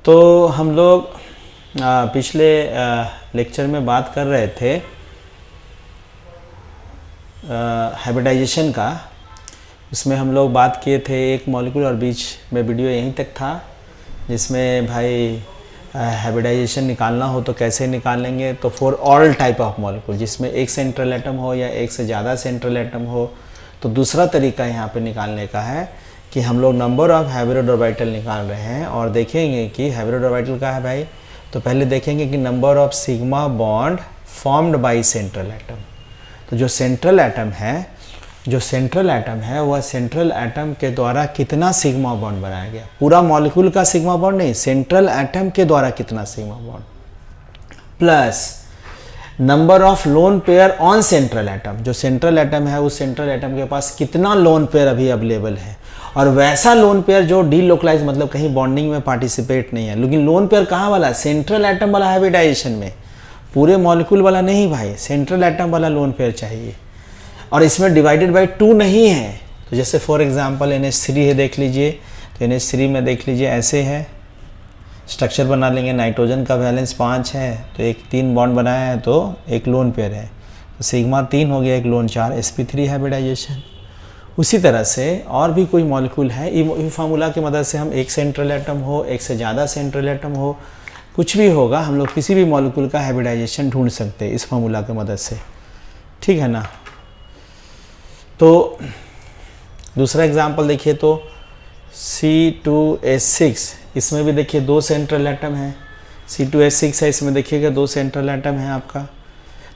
तो हम लोग पिछले लेक्चर में बात कर रहे थे हाइब्रिडाइजेशन का। उसमें हम लोग बात किए थे एक मॉलिक्यूल, और बीच में वीडियो यहीं तक था जिसमें भाई हाइब्रिडाइजेशन निकालना हो तो कैसे निकालेंगे। तो for all type of molecule जिसमें एक सेंट्रल एटम हो या एक से ज़्यादा सेंट्रल एटम हो, तो दूसरा तरीका यहाँ पे निकालने का है कि हम लोग नंबर ऑफ हाइब्रिड ऑर्बिटल निकाल रहे हैं और देखेंगे कि हाइब्रिड ऑर्बिटल का है भाई। तो पहले देखेंगे कि number of sigma bond formed by central atom. तो जो सेंट्रल एटम है वह सेंट्रल एटम के द्वारा कितना सिग्मा बॉन्ड बनाया गया। पूरा मॉलिक्यूल का सिग्मा बॉन्ड नहीं, सेंट्रल एटम के द्वारा कितना sigma bond, plus number of lone pair on central atom. जो सेंट्रल एटम है उस सेंट्रल एटम के पास कितना लोन पेयर अभी अवेलेबल है, और वैसा लोन पेयर जो डीलोकलाइज मतलब कहीं बॉन्डिंग में पार्टिसिपेट नहीं है। लेकिन लोन पेयर कहाँ वाला, सेंट्रल एटम वाला हाइब्रिडाइजेशन में, पूरे मॉलिक्यूल वाला नहीं भाई, सेंट्रल एटम वाला लोन पेयर चाहिए। और इसमें डिवाइडेड बाय 2 नहीं है। तो जैसे फॉर एग्जांपल NH3 है, देख लीजिए। तो NH3 में देख लीजिए ऐसे है, स्ट्रक्चर बना लेंगे। नाइट्रोजन का वैलेंस 5 है, तो एक 3 बॉन्ड बनाया है तो एक लोन पेयर है, तो सिग्मा 3 हो गया, एक लोन 4, sp3 हाइब्रिडाइजेशन। उसी तरह से और भी कोई मॉलिक्यूल है, ई फार्मूला की मदद से हम एक सेंट्रल एटम हो, एक से ज़्यादा सेंट्रल एटम हो, कुछ भी होगा, हम लोग किसी भी मॉलिक्यूल का हाइब्रिडाइजेशन ढूंढ सकते हैं इस फार्मूला की मदद से, ठीक है ना। तो दूसरा एग्जांपल देखिए, तो C2H6, इसमें भी देखिए 2 सेंट्रल एटम है। C2H6 है, इसमें देखिएगा 2 सेंट्रल एटम है आपका।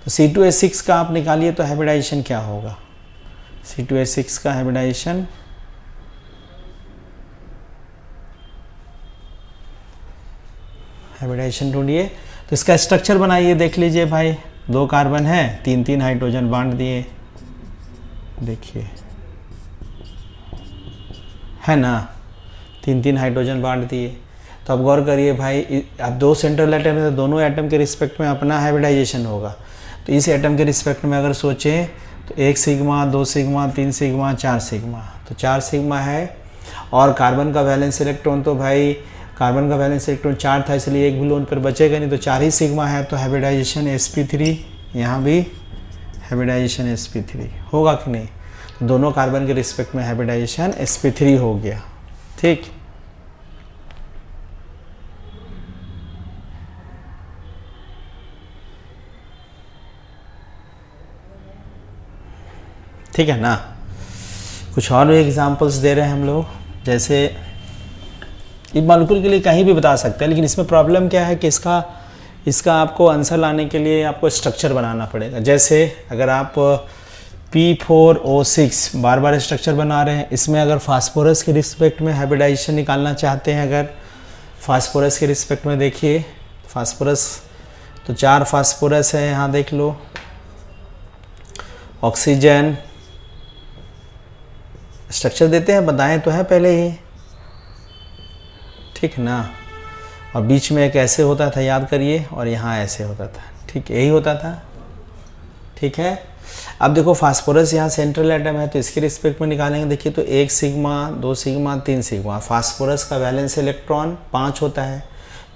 तो C2H6 का आप निकालिए तो हाइब्रिडाइजेशन क्या होगा। C2H6 का हाइब्रिडाइजेशन ढूंढिए। तो इसका स्ट्रक्चर बनाइए, देख लीजिए भाई। 2 कार्बन है, 3 हाइड्रोजन बांट दिए, देखिए है ना, 3 हाइड्रोजन बांट दिए। तो अब गौर करिए भाई, अब 2 सेंट्रल एटम है तो दोनों एटम के रिस्पेक्ट में अपना हाइब्रिडाइजेशन होगा। तो इस एटम के रिस्पेक्ट में अगर सोचें तो 1 सिग्मा, 2 सिग्मा, 3 सिग्मा, 4 सिग्मा, तो 4 सिग्मा है। और कार्बन का वैलेंस इलेक्ट्रॉन, तो भाई कार्बन का वैलेंस इलेक्ट्रॉन 4 था, इसलिए एक भी लोन पर बचेगा नहीं, तो 4 ही सिग्मा है। तो हाइब्रिडाइजेशन sp3, यहाँ भी हाइब्रिडाइजेशन sp3 होगा कि नहीं। दोनों कार्बन के रिस्पेक्ट में हाइब्रिडाइजेशन sp3 हो गया, ठीक। ठीक है ना। कुछ और भी एग्जांपल्स दे रहे हैं हम लोग, जैसे इस मॉलिक्यूल के लिए कहीं भी बता सकते हैं, लेकिन इसमें प्रॉब्लम क्या है कि इसका आपको आंसर लाने के लिए आपको स्ट्रक्चर बनाना पड़ेगा। जैसे अगर आप P4O6 बार बार स्ट्रक्चर बना रहे हैं, इसमें अगर फास्फोरस के रिस्पेक्ट में हाइब्रिडाइजेशन निकालना चाहते हैं, अगर फास्फोरस के रिस्पेक्ट में देखिए, फास्फोरस तो 4 फास्फोरस है, यहाँ देख लो, ऑक्सीजन, स्ट्रक्चर देते हैं, बताएं तो है पहले ही, ठीक है ना। और बीच में एक ऐसे होता था, याद करिए, और यहाँ ऐसे होता था, ठीक, यही होता था, ठीक है। अब देखो फास्फोरस यहाँ सेंट्रल एटम है, तो इसके रिस्पेक्ट में निकालेंगे। देखिए तो 1 सिग्मा, 2 सिग्मा, 3 सिग्मा। फास्फोरस का वैलेंस इलेक्ट्रॉन 5 होता है,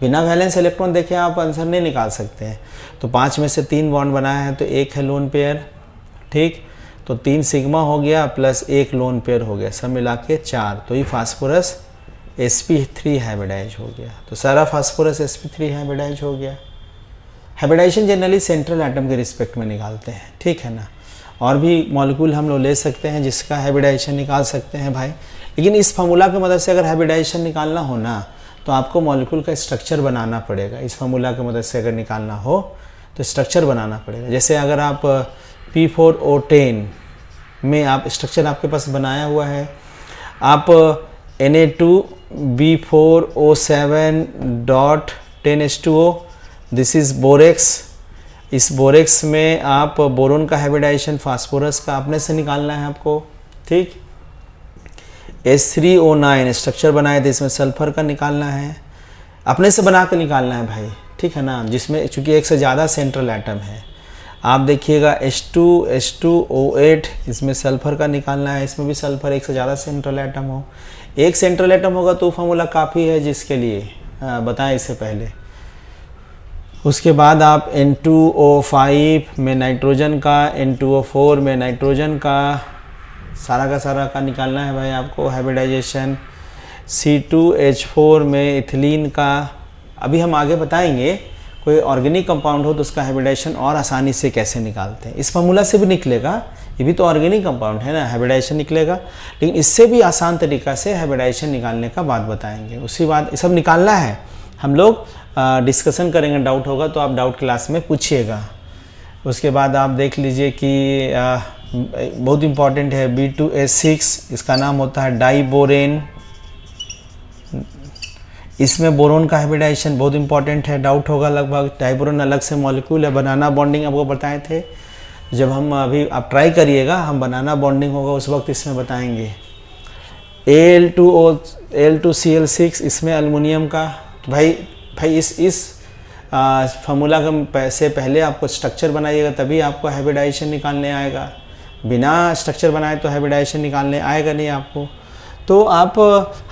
बिना वैलेंस इलेक्ट्रॉन देखे आप आंसर नहीं निकाल सकते हैं। तो 5 में से 3 बॉन्ड बनाया है, तो 1 है लोन पेयर, ठीक। तो 3 सिग्मा हो गया प्लस 1 लोन पेयर हो गया, सब मिला के 4। तो ये फास्फोरस sp3 हाइब्रिडाइज हो गया। तो सारा फास्फोरस sp3 हाइब्रिडाइज हो गया। हाइब्रिडाइजेशन जनरली सेंट्रल एटम के रिस्पेक्ट में निकालते हैं, ठीक है ना। और भी मॉलिक्यूल हम लोग ले सकते हैं जिसका हाइब्रिडाइजेशन निकाल सकते हैं भाई, लेकिन इस फार्मूला की मदद से अगर हाइब्रिडाइजेशन निकालना हो ना, तो आपको मॉलिक्यूल का स्ट्रक्चर बनाना पड़ेगा। इस फार्मूला की मदद से अगर निकालना हो तो स्ट्रक्चर बनाना पड़ेगा। जैसे अगर आप P4O10 में आप स्ट्रक्चर आपके पास बनाया हुआ है, आप Na2B4O7.10H2O, दिस इज़ बोरेक्स। इस बोरेक्स में आप बोरोन का हाइब्रिडाइजेशन फास्फोरस का अपने से निकालना है आपको, ठीक। H3O9 स्ट्रक्चर बनाए थे, इसमें सल्फर का निकालना है, अपने से बना कर निकालना है भाई, ठीक है ना। जिसमें चूँकि एक से ज़्यादा सेंट्रल एटम है, आप देखिएगा H2H2O8, इसमें सल्फर का निकालना है, इसमें भी सल्फर एक से ज़्यादा सेंट्रल एटम हो। एक सेंट्रल एटम होगा तो फार्मूला काफ़ी है जिसके लिए बताएं इससे पहले। उसके बाद आप N2O5 में नाइट्रोजन का, N2O4 में नाइट्रोजन का सारा का निकालना है भाई आपको हाइब्रिडाइजेशन। C2H4 में इथिलीन का। अभी हम आगे बताएंगे कोई ऑर्गेनिक कंपाउंड हो तो उसका हाइब्रिडाइजेशन और आसानी से कैसे निकालते हैं। इस फार्मूला से भी निकलेगा, ये भी तो ऑर्गेनिक कंपाउंड है ना, हाइब्रिडाइजेशन निकलेगा, लेकिन इससे भी आसान तरीका से हाइब्रिडाइजेशन निकालने का बात बताएंगे। उसी बात सब निकालना है, हम लोग डिस्कशन करेंगे, डाउट होगा तो आप डाउट क्लास में पूछिएगा। उसके बाद आप देख लीजिए कि बहुत इंपॉर्टेंट है B2H6, इसका नाम होता है डाइबोरेन। इसमें बोरोन का हाइब्रिडाइजेशन बहुत इंपॉर्टेंट है, डाउट होगा लगभग। डाइबोरेन अलग से मॉलिक्यूल है, बनाना बॉन्डिंग आपको बताए थे। जब हम अभी आप ट्राई करिएगा, हम बनाना बॉन्डिंग होगा उस वक्त इसमें बताएंगे। Al2CL6 इसमें अल्युमिनियम का। भाई इस फार्मूला से पहले आपको स्ट्रक्चर बनाइएगा तभी आपको हाइब्रिडाइजेशन निकालने आएगा। बिना स्ट्रक्चर बनाए तो हाइब्रिडाइजेशन निकालने आएगा नहीं आपको। तो आप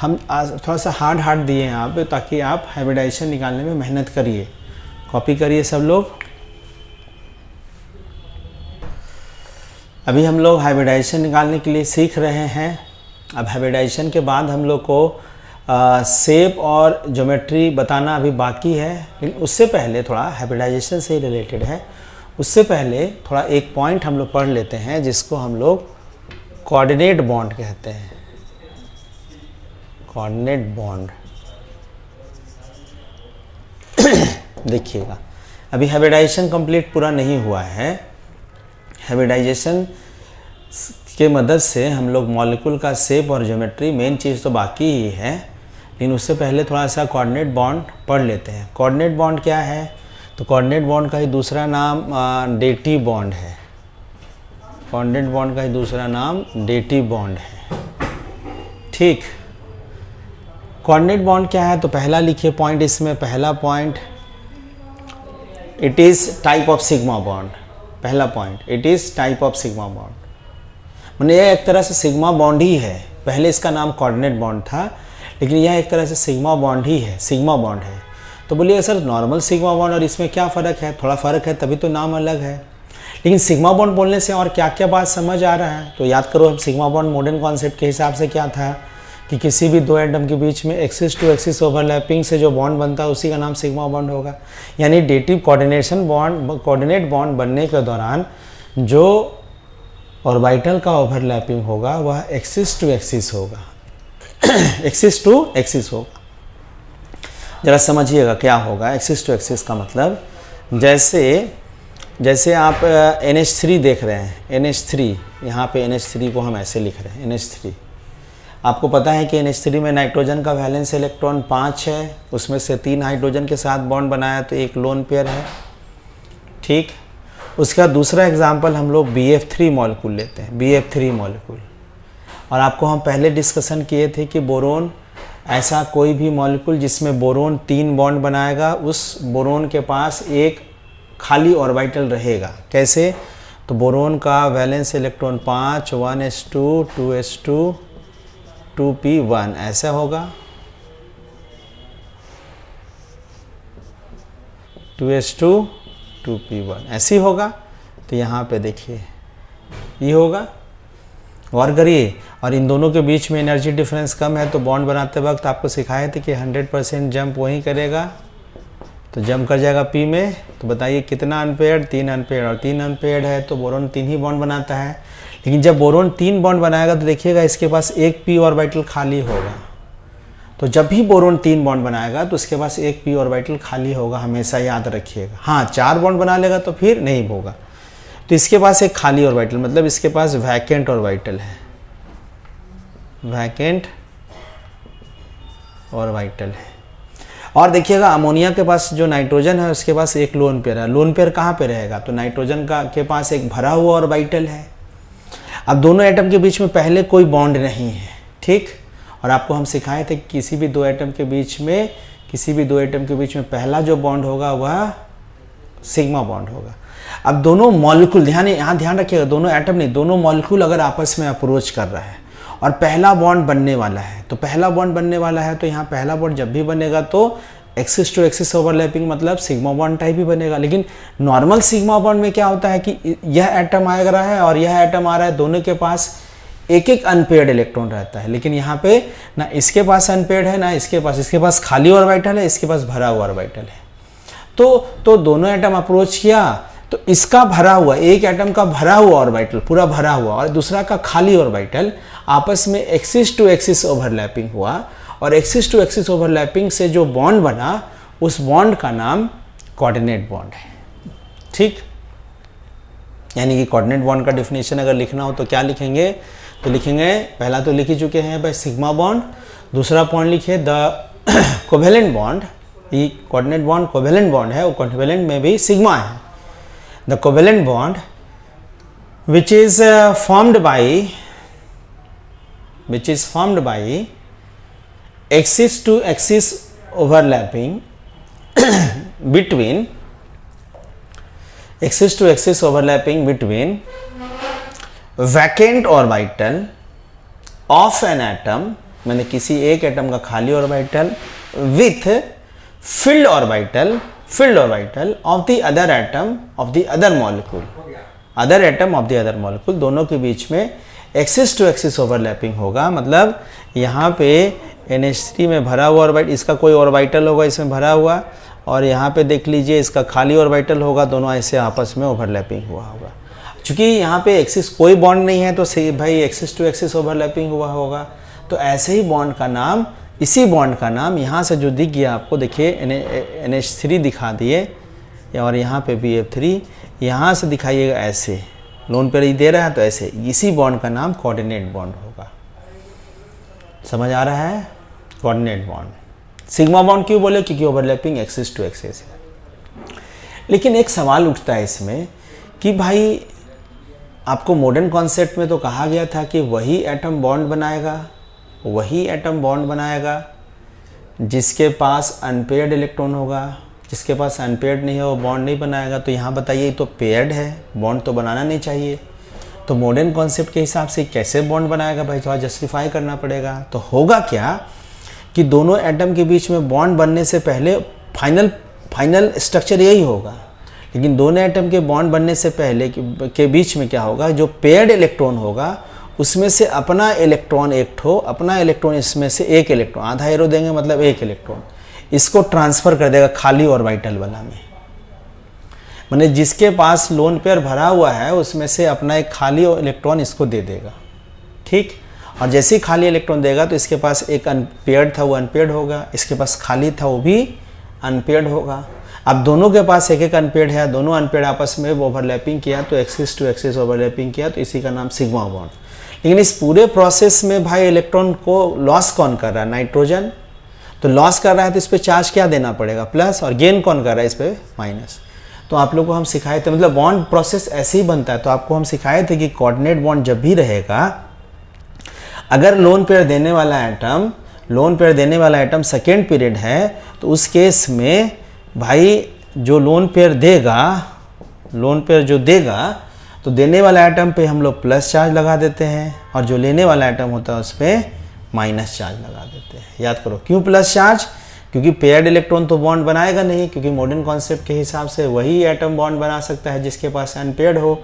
हम थोड़ा सा हार्ड दिए हैं आप, ताकि आप हाइब्रिडाइजेशन निकालने में मेहनत करिए। कॉपी करिए सब लोग। अभी हम लोग हाइब्रिडाइजेशन निकालने के लिए सीख रहे हैं। अब हाइब्रिडाइजेशन के बाद हम लोग को शेप और ज्योमेट्री बताना अभी बाकी है, लेकिन उससे पहले थोड़ा हाइब्रिडाइजेशन से रिलेटेड है। उससे पहले थोड़ा एक पॉइंट हम लोग पढ़ लेते हैं जिसको हम लोग कोऑर्डिनेट बॉन्ड कहते हैं। कोऑर्डिनेट बॉन्ड देखिएगा, अभी हाइब्रिडाइजेशन कंप्लीट पूरा नहीं हुआ है। हाइब्रिडाइजेशन के मदद से हम लोग मॉलिक्यूल का शेप और ज्योमेट्री, मेन चीज़ तो बाकी ही है, लेकिन उससे पहले थोड़ा सा कोऑर्डिनेट बॉन्ड पढ़ लेते हैं। कोऑर्डिनेट बॉन्ड क्या है? तो कोऑर्डिनेट बॉन्ड का ही दूसरा नाम डेटिव बॉन्ड है। कोऑर्डिनेट बॉन्ड का ही दूसरा नाम डेटिव बॉन्ड है। ठीक, कोऑर्डिनेट बॉन्ड क्या है? तो पहला लिखिए पॉइंट इसमें, पहला point it is type of sigma bond. पहला point it is type of sigma bond, मैंने यह एक तरह से सिग्मा बॉन्ड ही है। पहले इसका नाम कोऑर्डिनेट बॉन्ड था, लेकिन यह एक तरह से सिग्मा बॉन्ड ही है, सिग्मा बॉन्ड है। तो बोलिए सर नॉर्मल सिग्मा बॉन्ड और इसमें क्या फ़र्क है? थोड़ा फ़र्क है, तभी तो नाम अलग है। लेकिन सिग्मा बॉन्ड बोलने से और क्या क्या बात समझ आ रहा है? तो याद करो, हम सिग्मा बॉन्ड मॉडर्न कॉन्सेप्ट के हिसाब से क्या था कि किसी भी दो एटम के बीच में एक्सिस टू एक्सिस ओवरलैपिंग से जो बॉन्ड बनता है उसी का नाम सिग्मा बॉन्ड होगा। यानी डेटिव कोऑर्डिनेट बॉन्ड बनने के दौरान जो ऑर्बिटल का ओवरलैपिंग होगा वह एक्सिस टू एक्सिस होगा। एक्सिस टू एक्सिस होगा। जरा समझिएगा क्या होगा एक्सिस टू एक्सिस का मतलब। जैसे आप NH3 देख रहे हैं, NH3, यहाँ पे NH3 को हम ऐसे लिख रहे हैं NH3। आपको पता है कि NH3 में नाइट्रोजन का वैलेंस इलेक्ट्रॉन 5 है, उसमें से 3 हाइड्रोजन के साथ बॉन्ड बनाया तो एक लोन पेयर है। ठीक, उसका दूसरा एग्जाम्पल हम लोग BF3 मॉलिक्यूल लेते हैं, BF3 मॉलिक्यूल। और आपको हम पहले डिस्कशन किए थे कि बोरोन, ऐसा कोई भी मॉलिक्यूल जिसमें बोरोन 3 बॉन्ड बनाएगा, उस बोरोन के पास एक खाली ऑर्बिटल रहेगा। कैसे? तो बोरोन का valence electron 5, 1s2, 2s2, 2p1 ऐसा होगा, 2s2, 2p1 ऐसी होगा। तो यहाँ पे देखिए ये होगा, गौर करिए। और इन दोनों के बीच में एनर्जी डिफरेंस कम है, तो बॉन्ड बनाते वक्त आपको सिखाए थे कि 100% जंप वही करेगा, तो जंप कर जाएगा P में। तो बताइए कितना अनपेयर्ड? 3 अनपेयर्ड, और 3 अनपेयर्ड है तो बोरोन 3 ही बॉन्ड बनाता है। लेकिन जब बोरोन 3 बॉन्ड बनाएगा तो देखिएगा इसके पास एक p ऑर्बिटल खाली होगा। तो जब भी बोरोन 3 बॉन्ड बनाएगा तो उसके पास एक p ऑर्बिटल खाली होगा, हमेशा याद रखिएगा। हाँ, 4 बॉन्ड बना लेगा तो फिर नहीं होगा। तो इसके पास एक खाली ऑर्बिटल, मतलब इसके पास वैकेंट ऑर्बिटल है, वैकेंट ऑर्बिटल है। और देखिएगा अमोनिया के पास जो नाइट्रोजन है उसके पास एक लोन पेयर है। लोन पेयर कहाँ पे रहेगा? तो नाइट्रोजन के पास एक भरा हुआ ऑर्बिटल है। अब दोनों एटम के बीच में पहले कोई बॉन्ड नहीं है। ठीक, और आपको हम सिखाए थे कि किसी भी दो एटम के बीच में पहला जो बॉन्ड होगा वह सिग्मा बॉन्ड होगा। अब दोनों मॉलिक्यूल, यहाँ ध्यान रखिएगा, दोनों एटम नहीं, दोनों मॉलिक्यूल अगर आपस में अप्रोच कर रहा है और पहला बॉन्ड बनने वाला है, तो यहाँ पहला बॉन्ड जब भी बनेगा तो एक्सिस टू एक्सिस ओवरलैपिंग मतलब सिग्मा बॉन्ड टाइप ही बनेगा। लेकिन नॉर्मल सिग्मा बॉन्ड में क्या होता है कि यह एटम आ रहा है और यह एटम आ रहा है, दोनों के पास एक एक अनपेयर्ड इलेक्ट्रॉन रहता है। लेकिन यहाँ पे ना इसके पास अनपेयर्ड है ना इसके पास खाली ऑर्बिटल है, इसके पास भरा हुआ ऑर्बिटल है। तो दोनों एटम अप्रोच किया तो इसका भरा हुआ, एक एटम का भरा हुआ ऑर्बिटल पूरा भरा हुआ और दूसरा का खाली ऑर्बिटल आपस में एक्सिस टू एक्सिस ओवरलैपिंग हुआ और एक्सिस टू एक्सिस ओवरलैपिंग से जो बॉन्ड बना उस बॉन्ड का नाम कोऑर्डिनेट बॉन्ड है। ठीक, यानी कि कोऑर्डिनेट बॉन्ड का डेफिनेशन अगर लिखना हो तो क्या लिखेंगे, तो लिखेंगे, पहला तो लिख ही चुके हैं भाई सिग्मा बॉन्ड, दूसरा पॉइंट लिखिए द कोवेलेंट बॉन्ड। ये कोऑर्डिनेट बॉन्ड कोवेलेंट बॉन्ड है, वो कोवेलेंट में भी सिग्मा है। The covalent bond which is formed by axis to axis overlapping between vacant orbital of an atom, मैंने किसी एक एटम का खाली orbital with filled orbital of the other atom of the other molecule, दोनों के बीच में axis to axis overlapping होगा। मतलब यहाँ पे NH3 में भरा हुआ ऑर्बिटल, इसका कोई ऑर्बिटल होगा इसमें भरा हुआ और यहाँ पे देख लीजिए इसका खाली ऑर्बिटल होगा, दोनों ऐसे आपस में ओवरलैपिंग हुआ होगा। चूँकि यहाँ पे एक्सिस कोई बॉन्ड नहीं है तो सही भाई एक्सिस टू एक्सिस ओवरलैपिंग हुआ होगा। तो ऐसे ही बॉन्ड का नाम, इसी बॉन्ड का नाम यहाँ से जो दिख गया आपको, देखिए NH3 दिखा दिए और यहाँ पे BF3, यहाँ से दिखाइएगा ऐसे, लोन पर ही दे रहा है तो ऐसे, इसी बॉन्ड का नाम कोऑर्डिनेट बॉन्ड होगा। समझ आ रहा है, कोऑर्डिनेट बॉन्ड। सिग्मा बॉन्ड क्यों बोले, क्योंकि ओवरलैपिंग एक्सिस टू एक्सिस है। लेकिन एक सवाल उठता है इसमें कि भाई आपको मॉडर्न कॉन्सेप्ट में तो कहा गया था कि वही एटम बॉन्ड बनाएगा जिसके पास अनपेयर्ड इलेक्ट्रॉन होगा, जिसके पास अनपेयर्ड नहीं है वो बॉन्ड नहीं बनाएगा। तो यहाँ बताइए, ये तो पेयर्ड है, बॉन्ड तो बनाना नहीं चाहिए। तो मॉडर्न कॉन्सेप्ट के हिसाब से कैसे बॉन्ड बनाएगा भाई, थोड़ा जस्टिफाई करना पड़ेगा। तो होगा क्या कि दोनों एटम के बीच में बॉन्ड बनने से पहले फाइनल स्ट्रक्चर यही होगा। लेकिन दोनों एटम के बॉन्ड बनने से पहले के बीच में क्या होगा, जो पेयर्ड इलेक्ट्रॉन होगा उसमें से अपना इलेक्ट्रॉन इसमें से एक इलेक्ट्रॉन, आधा एरो देंगे मतलब एक इलेक्ट्रॉन, इसको ट्रांसफ़र कर देगा खाली ऑर्बिटल वाला में। माने जिसके पास लोन पेयर भरा हुआ है उसमें से अपना एक खाली इलेक्ट्रॉन इसको दे देगा। ठीक, और जैसे ही खाली इलेक्ट्रॉन देगा तो इसके पास एक अनपेयर्ड था वो अनपेयर्ड होगा, इसके पास खाली था वो भी अनपेयर्ड होगा। अब दोनों के पास एक एक अनपेयर्ड है, दोनों अनपेयर्ड आपस में ओवरलैपिंग किया तो एक्सिस टू एक्सिस ओवरलैपिंग किया, तो इसी का नाम सिग्मा बॉन्ड। लेकिन इस पूरे प्रोसेस में भाई इलेक्ट्रॉन को लॉस कौन कर रहा है, नाइट्रोजन। तो लॉस कर रहा है तो इस पर चार्ज क्या देना पड़ेगा, प्लस, और गेन कौन कर रहा है इस पर, माइनस। तो आप लोग को हम सिखाए थे, मतलब बॉन्ड प्रोसेस ऐसे ही बनता है। तो आपको हम सिखाए थे कि कोऑर्डिनेट बॉन्ड जब भी रहेगा, अगर लोन पेयर देने वाला एटम सेकेंड पीरियड है तो उस केस में भाई जो लोन पेयर जो देगा तो देने वाला एटम पे हम लोग प्लस चार्ज लगा देते हैं और जो लेने वाला एटम होता है उस पर माइनस चार्ज लगा देते हैं। याद करो क्यों प्लस चार्ज, क्योंकि पेयर्ड इलेक्ट्रॉन तो बॉन्ड बनाएगा नहीं, क्योंकि मॉडर्न कॉन्सेप्ट के हिसाब से वही एटम बॉन्ड बना सकता है जिसके पास अनपेयर्ड हो।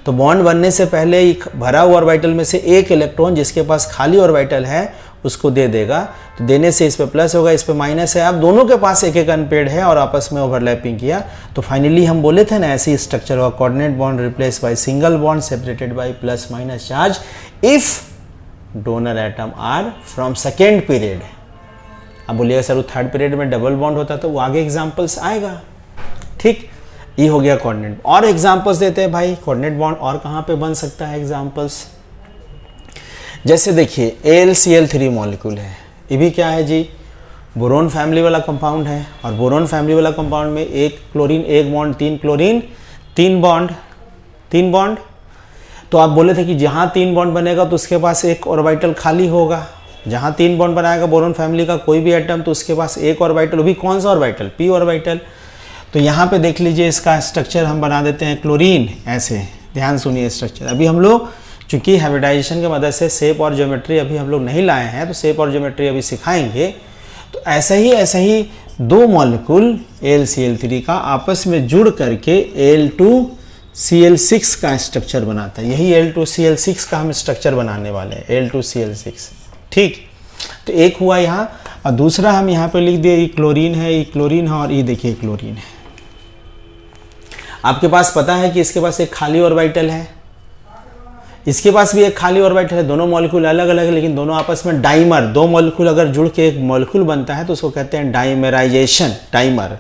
तो बॉन्ड बनने से पहले ही भरा हुआ ऑर्बिटल में से एक इलेक्ट्रॉन जिसके पास खाली ऑर्बिटल है उसको दे देगा। तो देने से इस पे प्लस होगा, इस पे माइनस है। अब दोनों के पास एक एक अनपेयर्ड है और आपस में ओवरलैपिंग किया तो फाइनली हम बोले थे ना ऐसी स्ट्रक्चर हुआ, coordinate bond replace by single bond separated by plus minus charge if donor atom are from second period. अब बोलिएगा सर वो थर्ड पीरियड में डबल बॉन्ड होता तो वो आगे एग्जाम्पल्स आएगा। ठीक, ये हो गया कोऑर्डिनेट। और एग्जाम्पल्स देते हैं भाई, कोऑर्डिनेट बॉन्ड और कहाँ पे बन सकता है एग्जाम्पल्स। जैसे देखिए AlCl3 मॉलिक्यूल है, ये भी क्या है जी, बोरोन फैमिली वाला कंपाउंड है। और बोरोन फैमिली वाला कंपाउंड में एक क्लोरीन एक बॉन्ड, तीन क्लोरीन तीन बॉन्ड। तो आप बोले थे कि जहाँ तीन बॉन्ड बनेगा तो उसके पास एक ऑर्बिटल खाली होगा। जहाँ तीन बॉन्ड बनाएगा बोरोन फैमिली का कोई भी एटम तो उसके पास एक ऑर्बिटल, वो भी कौन सा ऑर्बिटल, p ऑर्बिटल। तो यहाँ पे देख लीजिए इसका स्ट्रक्चर हम बना देते हैं क्लोरीन, ऐसे ध्यान सुनिए स्ट्रक्चर। अभी हम लोग चूँकि हाइब्रिडाइजेशन की मदद से शेप और ज्योमेट्री अभी हम लोग नहीं लाए हैं तो शेप और ज्योमेट्री अभी सिखाएंगे। तो ऐसे ही दो मॉलिक्यूल AlCl3 का आपस में जुड़ करके Al2Cl6 का स्ट्रक्चर बनाता है। यही Al2Cl6 का हम स्ट्रक्चर बनाने वाले हैं, Al2Cl6। ठीक, तो एक हुआ यहाँ, और दूसरा हम यहाँ पे लिख दिए, ये क्लोरीन है, ये क्लोरीन है, और ये देखिए क्लोरीन है। आपके पास पता है कि इसके पास एक खाली ऑर्बिटल है, इसके पास भी एक खाली ऑर्बिटल है। दोनों मॉलिक्यूल अलग अलग है, लेकिन दोनों आपस में डाइमर, दो मॉलिक्यूल अगर जुड़ के एक मॉलिक्यूल बनता है तो उसको कहते हैं डाइमराइजेशन, डाइमर।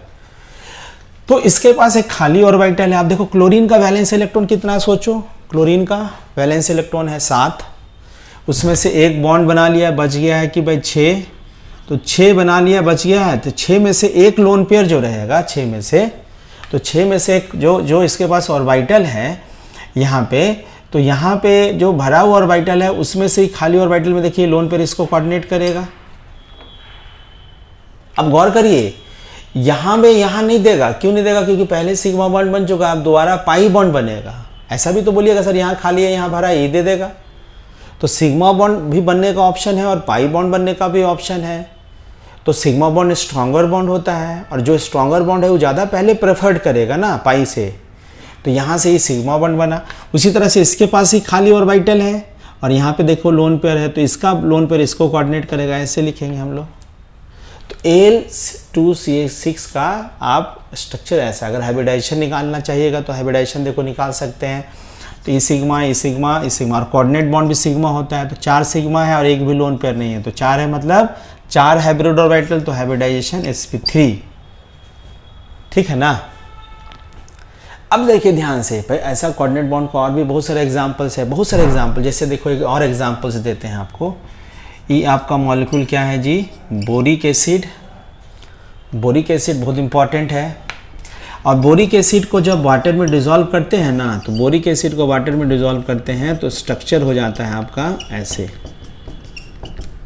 तो इसके पास एक खाली ऑर्बिटल है। आप देखो क्लोरीन का वैलेंस इलेक्ट्रॉन कितना है, सोचो। क्लोरीन का वैलेंस इलेक्ट्रॉन है 7, उसमें से एक बॉन्ड बना लिया, बच गया है कि भाई 6, तो 6 बना लिया, बच गया है। तो 6 में से एक लोन पेयर जो रहेगा, 6 में से, तो 6 में से एक जो इसके पास ऑर्बिटल है यहाँ पे, तो यहाँ पे जो भरा हुआ ऑर्बिटल है उसमें से खाली ऑर्बिटल में देखिए लोन पेयर इसको कोऑर्डिनेट करेगा। अब गौर करिए, यहाँ में यहाँ नहीं देगा, क्यों नहीं देगा? क्योंकि पहले सिग्मा बॉन्ड बन चुका, अब दोबारा पाई बॉन्ड बनेगा। ऐसा भी तो बोलिएगा सर यहाँ खाली है, यहाँ भरा है, ये दे देगा। तो सिग्मा बॉन्ड भी बनने का ऑप्शन है और पाई बॉन्ड बनने का भी ऑप्शन है। तो सिग्मा बॉन्ड स्ट्रॉन्गर बॉन्ड होता है, और जो स्ट्रॉन्गर बॉन्ड है वो ज़्यादा पहले प्रेफर्ड करेगा ना पाई से, तो यहाँ से ही सिग्मा बॉन्ड बना। उसी तरह से इसके पास ही खाली ऑर्बिटल है, और यहाँ पे देखो लोन पेयर है, तो इसका लोन पेयर इसको कोऑर्डिनेट करेगा, ऐसे लिखेंगे हम लोग। तो Al2Cl6 का आप स्ट्रक्चर ऐसा, अगर हाइब्रिडाइजेशन निकालना चाहिएगा तो हाइब्रिडाइजेशन देखो निकाल सकते हैं। तो ई सिग्मा, ई सिग्मा, ई सिग्मा, और कोऑर्डिनेट बॉन्ड भी सिग्मा होता है, तो 4 सिग्मा है और एक भी लोन पेयर नहीं है, तो 4 है, मतलब 4 हाइब्रिड ऑर्बिटल, तो हाइब्रिडाइजेशन sp3। ठीक है ना। अब देखिए ध्यान से, भाई ऐसा कोऑर्डिनेट बॉन्ड का और भी बहुत सारे एग्जांपल्स है, बहुत सारे एग्जांपल। जैसे देखो एक और एग्जांपल्स देते हैं आपको। ये आपका मॉलिक्यूल क्या है जी? Boric acid. बोरिक एसिड बहुत इंपॉर्टेंट है, और बोरिक एसिड को जब वाटर में डिज़ोल्व करते हैं ना, तो बोरिक एसिड को वाटर में डिज़ोल्व करते हैं तो स्ट्रक्चर हो जाता है आपका ऐसे।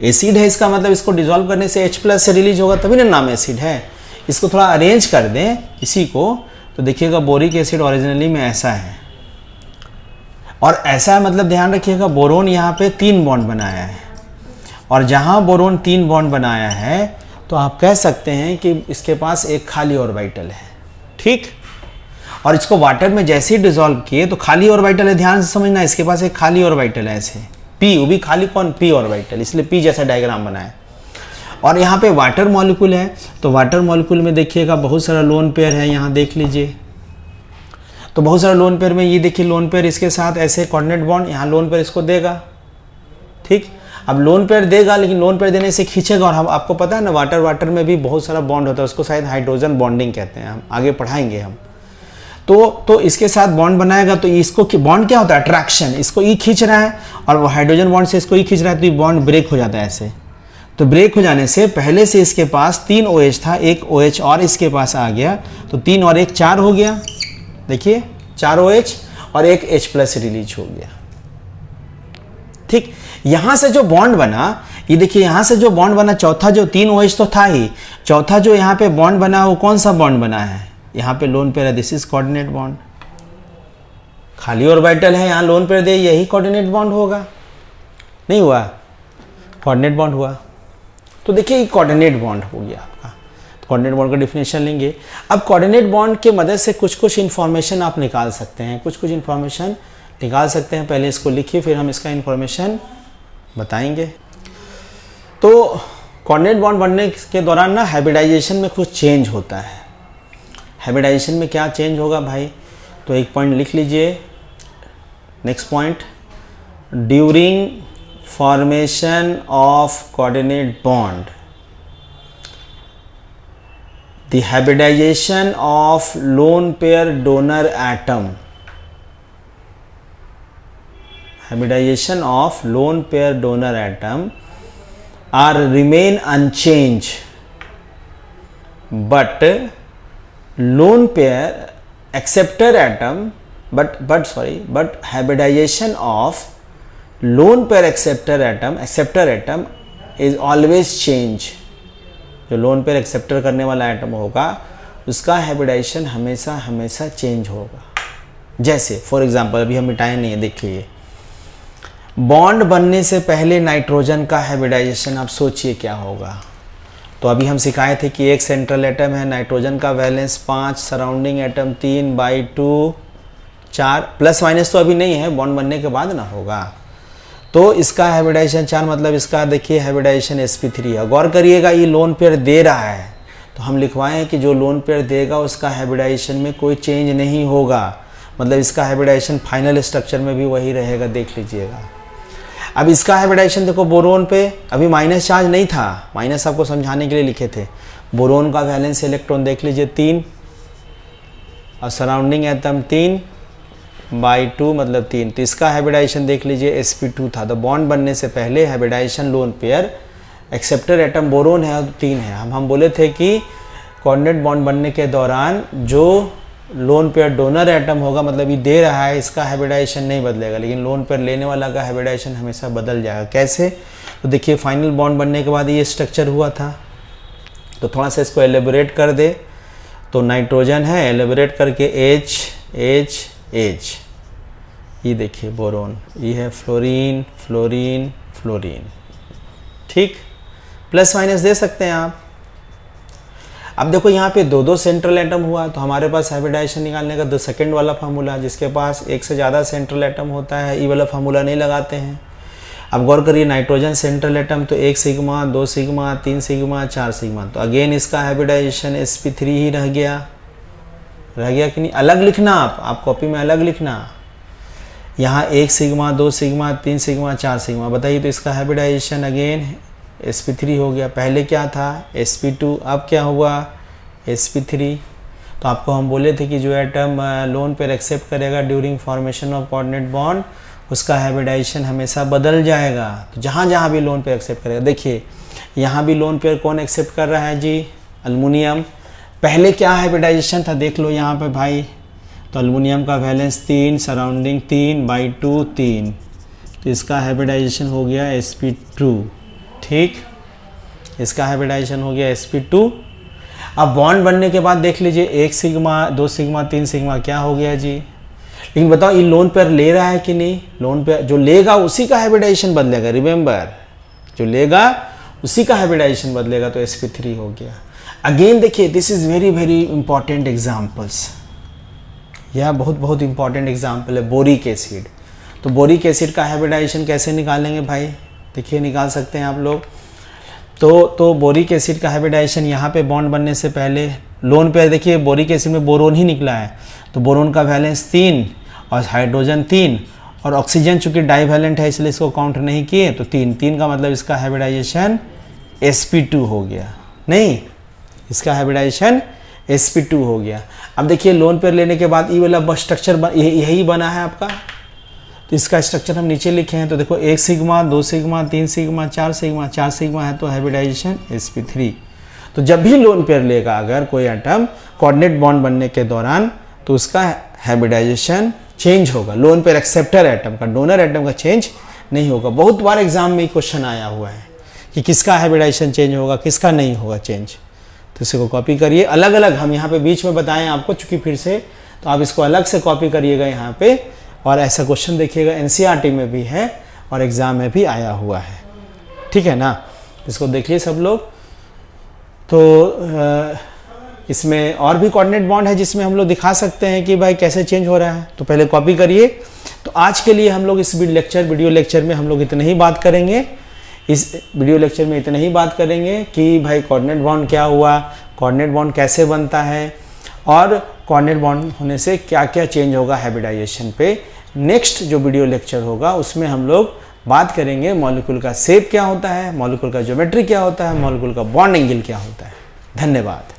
एसिड है, इसका मतलब इसको डिज़ोल्व करने से H+ से रिलीज होगा, तभी ना नाम एसिड है। इसको थोड़ा अरेंज कर दें इसी को, तो देखिएगा बोरिक एसिड ओरिजिनली में ऐसा है, और ऐसा है मतलब ध्यान रखिएगा, बोरोन यहाँ पे 3 बॉन्ड बनाया है, और जहाँ बोरोन 3 बॉन्ड बनाया है तो आप कह सकते हैं कि इसके पास एक खाली ऑर्बिटल है। ठीक, और इसको वाटर में जैसे ही डिजोल्व किए तो खाली ऑर्बिटल है, ध्यान से समझना, इसके पास एक खाली ऑर्बिटल है ऐसे, p, वो भी खाली कौन? p ऑर्बिटल, इसलिए p जैसा डायग्राम बनाया। और यहाँ पे वाटर मॉलिक्यूल है, तो वाटर मॉलिक्यूल में देखिएगा बहुत सारा लोन पेयर है, यहाँ देख लीजिए। तो बहुत सारा लोन पेयर में ये देखिए लोन पेयर इसके साथ ऐसे कोऑर्डिनेट बॉन्ड, यहाँ लोन पेयर इसको देगा। ठीक, अब लोन पेयर देगा, लेकिन लोन पेयर देने से खींचेगा, और हम आपको पता है ना वाटर में भी बहुत सारा बॉन्ड होता है, उसको शायद हाइड्रोजन बॉन्डिंग कहते हैं, हम आगे पढ़ाएंगे हम। तो इसके साथ बॉन्ड बनाएगा, तो इसको बॉन्ड क्या होता है? अट्रैक्शन। इसको ई खींच रहा है और वो हाइड्रोजन बॉन्ड से इसको ई खींच रहा है, तो ये बॉन्ड ब्रेक हो जाता है ऐसे। तो ब्रेक हो जाने से पहले से इसके पास 3 OH था, एक OH और इसके पास आ गया, तो 3 और 1 4 हो गया। देखिए 4 OH और एक H+ रिलीज हो गया। ठीक, यहां से जो बॉन्ड बना, ये देखिए यहां से जो बॉन्ड बना, चौथा जो 3 OH तो था ही, चौथा जो यहाँ पे बॉन्ड बना वो कौन सा बॉन्ड बना है? यहाँ पे लोन पेयर है, दिस इज कोऑर्डिनेट बॉन्ड। खाली ऑर्बिटल है, यहाँ लोन पेयर दे, यही कोऑर्डिनेट बॉन्ड होगा। नहीं हुआ? कोऑर्डिनेट बॉन्ड हुआ। तो देखिए ये कोऑर्डिनेट बॉन्ड हो गया आपका। तो कोऑर्डिनेट बॉन्ड का डिफिनेशन लेंगे। अब कोऑर्डिनेट बॉन्ड के मदद से कुछ इंफॉर्मेशन आप निकाल सकते हैं, कुछ इंफॉर्मेशन निकाल सकते हैं। पहले इसको लिखिए, फिर हम इसका इंफॉर्मेशन बताएंगे। तो कोऑर्डिनेट बॉन्ड बनने के दौरान ना हाइब्रिडाइजेशन में कुछ चेंज होता है। हाइब्रिडाइजेशन में क्या चेंज होगा भाई? तो एक पॉइंट लिख लीजिए, next point, during formation of coordinate bond, the hybridization of lone pair donor atom, hybridization of lone pair donor atom are remain unchanged, but lone pair acceptor atom but hybridization of lone pair acceptor atom is always change। जो loan pair acceptor करने वाला atom होगा उसका hybridisation हमेशा change होगा। जैसे for example अभी हम मिटाए नहीं है, देखिए बॉन्ड बनने से पहले नाइट्रोजन का हाइब्रिडाइजेशन आप सोचिए क्या होगा। तो अभी हम सिखाए थे कि एक सेंट्रल एटम है, नाइट्रोजन का valence 5, surrounding atom 3/2 4, plus minus तो अभी नहीं है, बॉन्ड बनने के बाद ना होगा। तो इसका हाइब्रिडाइजेशन 4 मतलब इसका देखिए हाइब्रिडाइजेशन sp3 है। गौर करिएगा ये लोन पेयर दे रहा है तो हम लिखवाए हैं कि जो लोन पेयर देगा उसका हाइब्रिडाइजेशन में कोई चेंज नहीं होगा, मतलब इसका हाइब्रिडाइजेशन फाइनल स्ट्रक्चर में भी वही रहेगा, देख लीजिएगा। अब इसका हाइब्रिडाइजेशन देखो, बोरोन पे अभी माइनस चार्ज नहीं था, माइनस आपको समझाने के लिए लिखे थे। बोरोन का वैलेंस इलेक्ट्रॉन देख लीजिए 3 और सराउंडिंग एटम 3/2 मतलब 3। तो इसका हाइब्रिडाइजेशन देख लीजिए sp2 था। तो बॉन्ड बनने से पहले hybridization lone pair acceptor atom boron है और 3 है। हम बोले थे कि कोऑर्डिनेट बॉन्ड बनने के दौरान जो लोन पेयर डोनर एटम होगा, मतलब ये दे रहा है, इसका हाइब्रिडाइजेशन नहीं बदलेगा, लेकिन लोन पेयर लेने वाला का हाइब्रिडाइजेशन हमेशा बदल जाएगा। कैसे? तो देखिए फाइनल बॉन्ड बनने के बाद ये स्ट्रक्चर हुआ था, तो थोड़ा सा इसको एलेबोरेट कर दे। तो नाइट्रोजन है, एलेबोरेट करके H H H, ये देखिए बोरोन, ये है फ्लोरीन फ्लोरीन फ्लोरीन, ठीक। प्लस माइनस दे सकते हैं आप। अब देखो यहाँ पे दो सेंट्रल एटम हुआ, तो हमारे पास हाइब्रिडाइजेशन निकालने का सेकंड वाला फार्मूला, जिसके पास एक से ज़्यादा सेंट्रल एटम होता है, ये वाला फार्मूला नहीं लगाते हैं। अब गौर करिए नाइट्रोजन सेंट्रल एटम तो 1 सिग्मा 2 सिग्मा 3 सिग्मा 4 सिग्मा, तो अगेन इसका हाइब्रिडाइजेशन sp3 ही रह गया कि नहीं? अलग लिखना, आप कॉपी में अलग लिखना। यहाँ 1 सिग्मा 2 सिग्मा 3 सिग्मा 4 सिग्मा, बताइए तो इसका हाइब्रिडाइजेशन अगेन sp3 हो गया। पहले क्या था sp2, अब क्या हुआ sp3। तो आपको हम बोले थे कि जो एटम लोन पेयर एक्सेप्ट करेगा during formation of coordinate bond, उसका हाइब्रिडाइजेशन हमेशा बदल जाएगा। तो जहाँ जहाँ भी लोन पेयर एक्सेप्ट करेगा, देखिए यहाँ भी लोन पेयर कौन एक्सेप्ट कर रहा है जी? अल्युमिनियम। पहले क्या हाइब्रिडाइजेशन था देख लो यहाँ पे भाई, तो अल्युमिनियम का वैलेंस 3, सराउंडिंग 3/2 3, तो इसका हाइब्रिडाइजेशन हो गया sp2, ठीक। इसका हाइब्रिडाइजेशन हो गया sp2। अब बॉन्ड बनने के बाद देख लीजिए 1 सिग्मा 2 सिग्मा 3 सिग्मा क्या हो गया जी? लेकिन बताओ ये लोन पेयर ले रहा है कि नहीं? लोन पेयर जो लेगा उसी का हाइब्रिडाइजेशन बदलेगा, रिमेंबर, जो लेगा उसी का हाइब्रिडाइजेशन बदलेगा, तो sp3 हो गया। अगेन देखिए this is very very important examples, यह बहुत इंपॉर्टेंट एग्जाम्पल है बोरिक एसिड। तो बोरिक एसिड का हाइब्रिडाइजेशन कैसे निकालेंगे भाई? देखिए निकाल सकते हैं आप लोग। तो बोरिक एसिड का हाइब्रिडाइजेशन यहाँ पे बॉन्ड बनने से पहले लोन पेयर, देखिए बोरिक एसिड में बोरोन ही निकला है, तो बोरोन का वैलेंस 3 और हाइड्रोजन 3 और ऑक्सीजन चूंकि डाइवैलेंट है इसलिए इसको काउंट नहीं किए, तो 3 का मतलब इसका हाइब्रिडाइजेशन sp2 हो गया। नहीं, इसका हाइब्रिडाइजेशन sp2 हो गया। अब देखिए लोन पेयर लेने के बाद ये वाला स्ट्रक्चर यही बना है आपका, तो इसका स्ट्रक्चर हम नीचे लिखे हैं। तो देखो 1 sigma 2 sigma 3 sigma 4 sigma 4 sigma है, तो हाइब्रिडाइजेशन sp3। तो जब भी लोन पेयर लेगा अगर कोई एटम कोऑर्डिनेट बॉन्ड बनने के दौरान, तो उसका हाइब्रिडाइजेशन चेंज होगा। लोन पेयर एक्सेप्टर एटम का, डोनर एटम का चेंज नहीं होगा। बहुत बार एग्जाम में क्वेश्चन आया हुआ है कि किसका हाइब्रिडाइजेशन चेंज होगा, किसका नहीं होगा चेंज। तो इसी को कॉपी करिए, अलग अलग हम यहाँ पे बीच में बताएं आपको, चूंकि फिर से, तो आप इसको अलग से कॉपी करिएगा यहाँ पे। और ऐसा क्वेश्चन देखिएगा NCERT में भी है और एग्ज़ाम में भी आया हुआ है, ठीक है ना? इसको देखिए सब लोग। तो इसमें और भी कोऑर्डिनेट बॉन्ड है जिसमें हम लोग दिखा सकते हैं कि भाई कैसे चेंज हो रहा है, तो पहले कॉपी करिए। तो आज के लिए हम लोग इस वीडियो लेक्चर में हम लोग इतने ही बात करेंगे। इस वीडियो लेक्चर में इतने ही बात करेंगे कि भाई कोऑर्डिनेट बॉन्ड क्या हुआ, कोऑर्डिनेट बॉन्ड कैसे बनता है, और कोऑर्डिनेट बॉन्ड होने से क्या क्या चेंज होगा हाइब्रिडाइजेशन पे। नेक्स्ट जो वीडियो लेक्चर होगा उसमें हम लोग बात करेंगे मॉलिक्यूल का शेप क्या होता है, मॉलिक्यूल का ज्योमेट्री क्या होता है, मॉलिक्यूल का बॉन्ड एंगल क्या होता है। धन्यवाद।